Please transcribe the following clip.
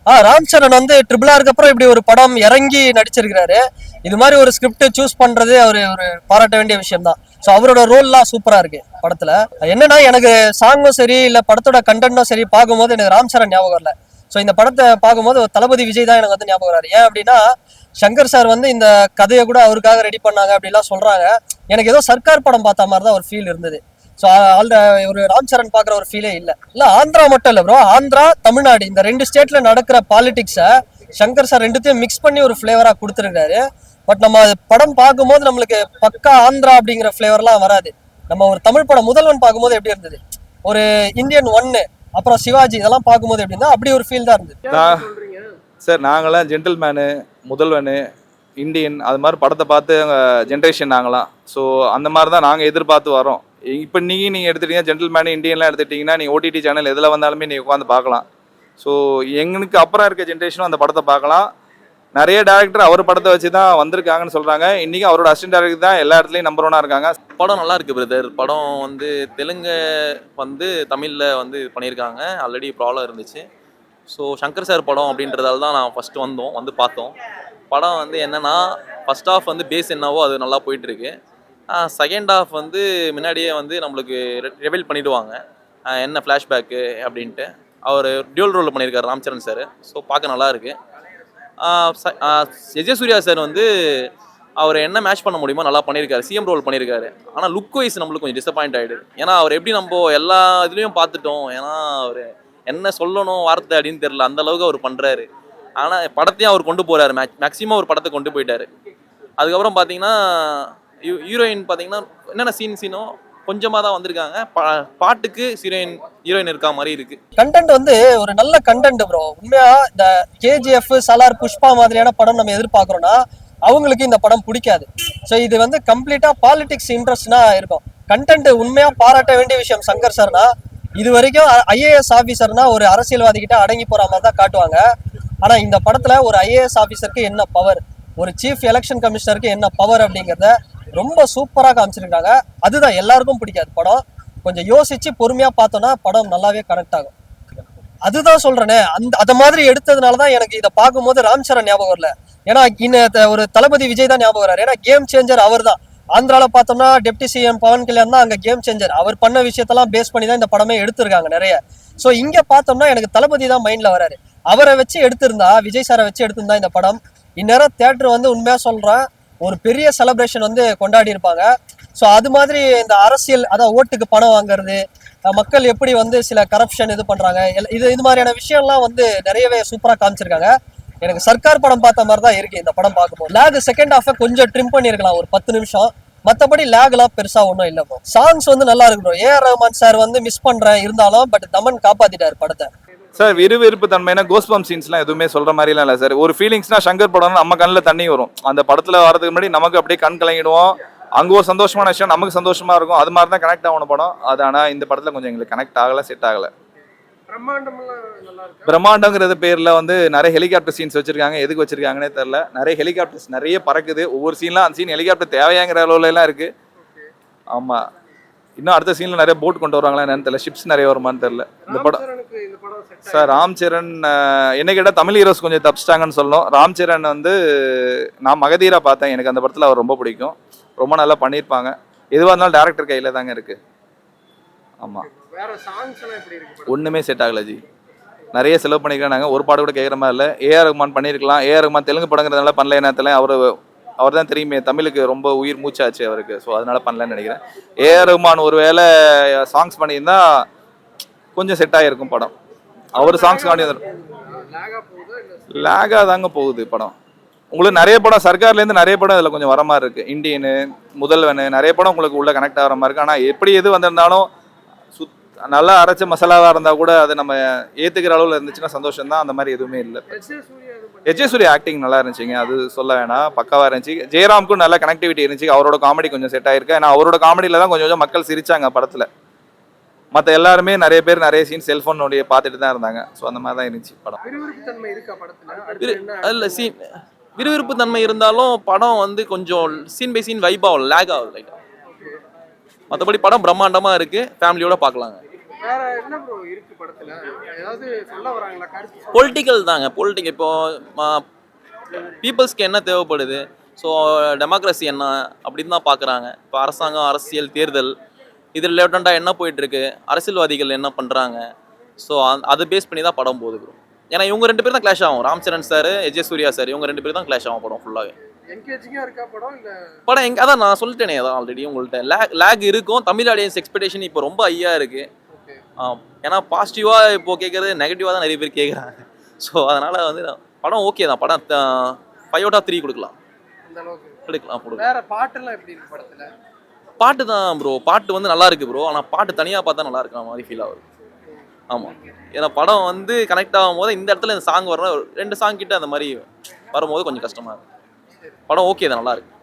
ராம் சரண் வந்து ட்ரிபிள் அப்புறம் இப்படி ஒரு படம் இறங்கி நடிச்சிருக்கிறாரு. இது மாதிரி ஒரு ஸ்கிரிப்ட் சூஸ் பண்றது அவரு ஒரு பாராட்ட வேண்டிய விஷயம் தான். ஸோ அவரோட ரோல்லாம் சூப்பரா இருக்கு படத்துல. என்னன்னா எனக்கு சாங்கும் சரி இல்ல படத்தோட கண்டென்ட்டும் சரி பார்க்கும்போது எனக்கு ராம் சரண் ஞாபகம் வரல. ஸோ இந்த படத்தை பார்க்கும்போது தளபதி விஜய் தான் எனக்கு வந்து ஞாபகம் வராரு. ஏன் அப்படின்னா சங்கர் சார் வந்து இந்த கதையை கூட அவருக்காக ரெடி பண்ணாங்க அப்படிலாம் சொல்றாங்க. எனக்கு ஏதோ சர்க்கார் படம் பார்த்த மாதிரி தான் ஒரு ஃபீல் இருந்தது. ஸோ ஒரு ராம் சரண் பார்க்குற ஒரு ஃபீலே இல்லை ஆந்திரா மட்டும் இல்லை ப்ரோ, ஆந்திரா தமிழ்நாடு இந்த 2 ஸ்டேட்ல நடக்கிற பாலிடிக்ஸை சங்கர் சார் ரெண்டுத்தையும் மிக்ஸ் பண்ணி ஒரு ஃப்ளேவராக கொடுத்துருக்காரு. பட் நம்ம படம் பார்க்கும்போது நம்மளுக்கு பக்கா ஆந்திரா அப்படிங்கிற ஃப்ளேவர்லாம் வராது. நம்ம ஒரு தமிழ் படம் முதல்வன் பார்க்கும்போது எப்படி இருந்தது, ஒரு இந்தியன் 1 அப்புறம் சிவாஜி இதெல்லாம் பார்க்கும்போது எப்படி இருந்தா அப்படி ஒரு ஃபீல் தான் இருந்தது. சார் நாங்களாம் ஜென்டில்மேனு, முதல்வனு, இந்தியன் அது மாதிரி படத்தை பார்த்து ஜென்ரேஷன் நாங்களாம். ஸோ அந்த மாதிரி தான் நாங்கள் எதிர்பார்த்து வரோம். இப்போ நீங்கள் எடுத்துட்டீங்கன்னா ஜென்டில்மேனு இந்தியன்லாம் எடுத்துட்டிங்கன்னா நீங்கள் ஓடிடி சேனல் எதில் வந்தாலுமே நீங்கள் உட்காந்து பார்க்கலாம். ஸோ எங்களுக்கு அப்புறம் இருக்க ஜென்ரேஷனும் அந்த படத்தை பார்க்கலாம். நிறைய டேரக்டர் அவர் படத்தை வச்சு தான் வந்திருக்காங்கன்னு சொல்கிறாங்க. இன்றைக்கி அவரோட அசிஸ்டன்ட் டேரக்டர் தான் எல்லா இடத்துலையும் நம்பர் 1 இருக்காங்க. படம் நல்லா இருக்குது பிரதர். படம் வந்து தெலுங்கு வந்து தமிழில் வந்து பண்ணியிருக்காங்க. ஆல்ரெடி ப்ராப்ளம் இருந்துச்சு. ஸோ சங்கர் சார் படம் அப்படின்றதால தான் நான் ஃபஸ்ட்டு வந்து பார்த்தோம். படம் வந்து என்னென்னா ஃபஸ்ட் ஹாஃப் வந்து பேஸ் என்னவோ அது நல்லா போயிட்டுருக்கு. செகண்ட் ஹாஃப் வந்து முன்னாடியே வந்து நம்மளுக்கு ரெவீல் பண்ணிவிடுவாங்க என்ன ஃப்ளாஷ்பேக்கு அப்படின்ட்டு. அவர் டியூல் ரோல் பண்ணியிருக்காரு ராம் சரண் சார். ஸோ பார்க்க நல்லா இருக்குது. விஜயசூர்யா சார் வந்து அவர் என்ன மேட்ச் பண்ண முடியுமோ நல்லா பண்ணியிருக்காரு. சிஎம் ரோல் பண்ணியிருக்காரு. ஆனால் லுக் வைஸ் நம்மளுக்கு கொஞ்சம் டிசப்பாயிண்ட் ஆகிடுது. ஏன்னா அவர் எப்படி நம்ம எல்லா இதுலேயும் பார்த்துட்டோம். ஏன்னா அவர் என்ன சொல்லணும் வார்த்தை அப்படின்னு தெரியல, அந்தளவுக்கு அவர் பண்ணுறாரு. ஆனால் படத்தையும் அவர் கொண்டு போகிறாரு. மேக்ஸிமம் ஒரு படத்தை கொண்டு போயிட்டார். அதுக்கப்புறம் பார்த்தீங்கன்னா ஹீரோயின் பார்த்தீங்கன்னா என்னென்ன சீனோ கொஞ்சமாக தான் வந்திருக்காங்க. பாட்டுக்கு ஹீரோயின் இருக்கா மாதிரி இருக்கு. கண்டென்ட் வந்து ஒரு நல்ல கண்டென்ட் ப்ரோ. உண்மையா இந்த கேஜிஎஃப், சலார், புஷ்பா மாதிரியான படம் நம்ம எதிர்பார்க்குறோம்னா அவங்களுக்கு இந்த படம் பிடிக்காது. ஸோ இது வந்து கம்ப்ளீட்டா பாலிடிக்ஸ் இன்ட்ரெஸ்ட்னா இருக்கும். கண்டென்ட் உண்மையா பாராட்ட வேண்டிய விஷயம். சங்கர் சார்னா இது வரைக்கும் ஐஏஎஸ் ஆஃபீஸர்னா ஒரு அரசியல்வாதி கிட்ட அடங்கி போற மாதிரி தான் காட்டுவாங்க. ஆனா இந்த படத்துல ஒரு ஐஏஎஸ் ஆஃபீஸருக்கு என்ன பவர், ஒரு சீஃப் எலெக்ஷன் கமிஷனருக்கு என்ன பவர் அப்படிங்கிறத ரொம்ப சூப்பரா காமிச்சிருக்காங்க. அதுதான் எல்லாருக்கும் பிடிக்காது படம். கொஞ்சம் யோசிச்சு பொறுமையா பார்த்தோம்னா படம் நல்லாவே கனெக்ட் ஆகும். அதுதான் சொல்றேனே, அந்த மாதிரி எடுத்ததுனாலதான் எனக்கு இதை பார்க்கும்போது ராம் சரண் ஞாபகம் வரல. ஏன்னா ஒரு தளபதி விஜய் தான் ஞாபகம் வராரு. ஏன்னா கேம் சேஞ்சர் அவர் தான். ஆந்திரால பார்த்தோம்னா டெப்டி சிஎம் பவன் கல்யாண் தான் அங்க கேம் சேஞ்சர். அவர் பண்ண விஷயத்தெல்லாம் பேஸ் பண்ணி தான் இந்த படமே எடுத்திருக்காங்க நிறைய. ஸோ இங்க பார்த்தோம்னா எனக்கு தளபதி தான் மைண்ட்ல வராரு. அவரை வச்சு எடுத்திருந்தா, விஜய் சாரை வச்சு எடுத்திருந்தா இந்த படம் இந்நேரம் தியேட்டர் வந்து உண்மையா சொல்றேன் ஒரு பெரிய செலிப்ரேஷன் வந்து கொண்டாடி இருப்பாங்க. ஸோ அது மாதிரி இந்த அரசியல், அதான் ஓட்டுக்கு பணம் வாங்குறது, மக்கள் எப்படி வந்து சில கரப்ஷன் இது பண்றாங்க, இது மாதிரியான விஷயம்லாம் வந்து நிறையவே சூப்பரா காமிச்சிருக்காங்க. எனக்கு சர்க்கார் படம் பார்த்த மாதிரி தான் இருக்கு இந்த படம் பார்க்கும்போது. லேக் செகண்ட் ஹாஃபை கொஞ்சம் ட்ரிம் பண்ணியிருக்கலாம் ஒரு 10 நிமிஷம். மற்றபடி லேக்லாம் பெருசா ஒன்றும் இல்லை ப்ரோ. சாங்ஸ் வந்து நல்லா இருக்கு ப்ரோ. ஏஆர் ரஹ்மான் சார் வந்து மிஸ் பண்றேன் இருந்தாலும், பட் தமன் காப்பாத்திட்டாரு படத்தை. சார் விறுவிறுப்பு தன்மைனா கோஸ்பம் சீன்ஸ்லாம் எதுவுமே சொல்ற மாதிரிலாம் இல்லை சார். ஒரு ஃபீலிங்ஸ்னா சங்கர் படம்னா நம்ம கண்ணில் தண்ணி வரும். அந்த படத்துல வரதுக்கு முன்னாடி நமக்கு அப்படியே கண் கலங்கிடுவோம். அங்கே ஒரு சந்தோஷமான விஷயம் நமக்கு சந்தோஷமா இருக்கும். அது மாதிரி தான் கனெக்ட் ஆகணும் படம். அது ஆனால் இந்த படத்துல கொஞ்சம் எங்களுக்கு கனெக்ட் ஆகலை, செட் ஆகலை. பிரம்மாண்டங்கிறது பேர்ல வந்து நிறைய ஹெலிகாப்டர் சீன்ஸ் வச்சிருக்காங்க. எதுக்கு வச்சிருக்காங்கன்னே தெரியல. நிறைய ஹெலிகாப்டர்ஸ் நிறைய பறக்குது. ஒவ்வொரு சீன்லாம் அந்த சீன் ஹெலிகாப்டர் தேவையாங்கிற அளவுல எல்லாம் இருக்கு. ஆமா, இன்னும் அடுத்த சீன்ல நிறைய போட் கொண்டு வருவாங்களா என்னன்னு தெரியல. ஷிப்ஸ் நிறைய வருமானு தெரியல. இந்த படம் சார் ராம் சரண் என்ன கேட்டால் தமிழ் ஹீரோஸ் கொஞ்சம் தப்பிச்சிட்டாங்கன்னு சொல்லணும். ராம் சரண் வந்து நான் மகதீரா பார்த்தேன். எனக்கு அந்த படத்தில் அவர் ரொம்ப பிடிக்கும். ரொம்ப நல்லா பண்ணியிருப்பாங்க. எதுவாக இருந்தாலும் டேரக்டர் கையில் தாங்க இருக்கு. ஆமாம், ஒன்றுமே செட் ஆகலை ஜி. நிறைய செலவு பண்ணிக்கிறாங்க. ஒரு பாடு கூட கேட்குற மாதிரி இல்லை. ஏஆர் ரஹ்மான் பண்ணியிருக்கலாம். ஏஆர் ரஹ்மான் தெலுங்கு படங்கிறதுனால பண்ணல. நேரத்தில் அவர் தான் தெரியுமே, தமிழுக்கு ரொம்ப உயிர் மூச்சாச்சு அவருக்கு. ஸோ அதனால பண்ணலன்னு நினைக்கிறேன். ஏஆர் ரஹ்மான் ஒரு வேளை சாங்ஸ் பண்ணியிருந்தா கொஞ்சம் செட் ஆகிருக்கும் படம். அவர் சாங்ஸ் காண்டி லேகா தாங்க போகுது படம். உங்களுக்கு நிறைய படம் சர்க்கார்லேருந்து நிறைய படம் இதில் கொஞ்சம் வர மாதிரி இருக்குது. இந்தியனு, முதல்வனு, நிறைய படம் உங்களுக்கு உள்ள கனெக்ட் ஆகிற மாதிரி இருக்குது. ஆனால் எப்படி எது வந்திருந்தாலும் நல்லா அரைச்ச மசாலாவாக இருந்தால் கூட அதை நம்ம ஏற்றுக்கிற அளவில் இருந்துச்சுன்னா சந்தோஷம் தான். அந்த மாதிரி எதுவுமே இல்லை. சூர்யா ஆக்டிங் நல்லா இருந்துச்சுங்க, அது சொல்ல வேணாம், பக்காவாக இருந்துச்சு. ஜெயராமுக்கும் நல்ல கனெக்டிவிட்டி இருந்துச்சு. அவரோட காமெடி கொஞ்சம் செட் ஆயிருக்கு. ஏன்னா அவரோட காமெடியில் தான் கொஞ்சம் கொஞ்சம் மக்கள் சிரிச்சாங்க படத்தில். மற்ற எல்லாருமே நிறைய பேர் நிறைய சீன் செல்ஃபோனுடைய பார்த்துட்டு தான் இருந்தாங்க. ஸோ அந்த மாதிரி தான் இருந்துச்சு படம். இல்லை சீன் விறுவிறுப்பு தன்மை இருந்தாலும் படம் வந்து கொஞ்சம் சீன் பை சீன் வைப் ஆகும், லேக் ஆகும் லைட்டாக. மற்றபடி படம் பிரம்மாண்டமாக இருக்குது. ஃபேமிலியோட பார்க்கலாங்க. வேற என்ன ப்ரோ இருக்கு படத்துல? ஏதாவது சொல்ல வராங்களா? கருத்து பொலிட்டிக்கல் தாங்க. பொலிட்டிக்கல் இப்போ பீப்புள்ஸ்க்கு என்ன தேவைப்படுது, ஸோ டெமோக்ரஸி என்ன அப்படின்னு தான் பார்க்குறாங்க. இப்போ அரசாங்கம், அரசியல், தேர்தல் இது ரிலேட்டண்டாக என்ன போயிட்டுருக்கு, அரசியல்வாதிகள் என்ன பண்ணுறாங்க, ஸோ அதை பேஸ் பண்ணி தான் படம் போகுது ப்ரோ. ஏன்னா இவங்க 2 பேர் தான் கிளாஷ் ஆகும். ராம் சரண் சார், எஜே சூர்யா சார், இவங்க 2 பேர் தான் கிளாஷ் ஆகும் படம் ஃபுல்லாகவே. என்கேஜிங்கா இருக்கா படம் இல்ல? படம் அதான் நான் சொல்லிட்டேனே, அதான் ஆல்ரெடி உங்கள்கிட்ட லேக் இருக்கும். தமிழ் ஆடியன்ஸ் எக்ஸ்பெக்டேஷன் இப்போ ரொம்ப ஹையாக இருக்குது. ஓகே. ஏன்னா பாசிட்டிவாக இப்போ கேட்குறது நெகட்டிவாக தான் நிறைய பேர் கேட்குறாங்க. ஸோ அதனால் வந்து படம் ஓகே தான். படம் 5 out of 3 கொடுக்கலாம். அந்த அளவுக்கு கொடுக்கலாம். வேற பாட்டெல்லாம் எப்படி இருக்கு படத்துல? பாட்டு தான் ப்ரோ. பாட்டு வந்து நல்லா இருக்கு ப்ரோ. ஆனால் பாட்டு தனியாக பார்த்தா நல்லா இருக்கிற மாதிரி ஃபீல் ஆகுது. ஆமாம். ஏன்னா படம் வந்து கனெக்ட் ஆகும் போது இந்த இடத்துல இந்த சாங் வர 2 சாங் கிட்ட அந்த மாதிரி வரும்போது கொஞ்சம் கஷ்டமாக இருக்கு. படம் ஓகே தான், நல்லா இருக்கு.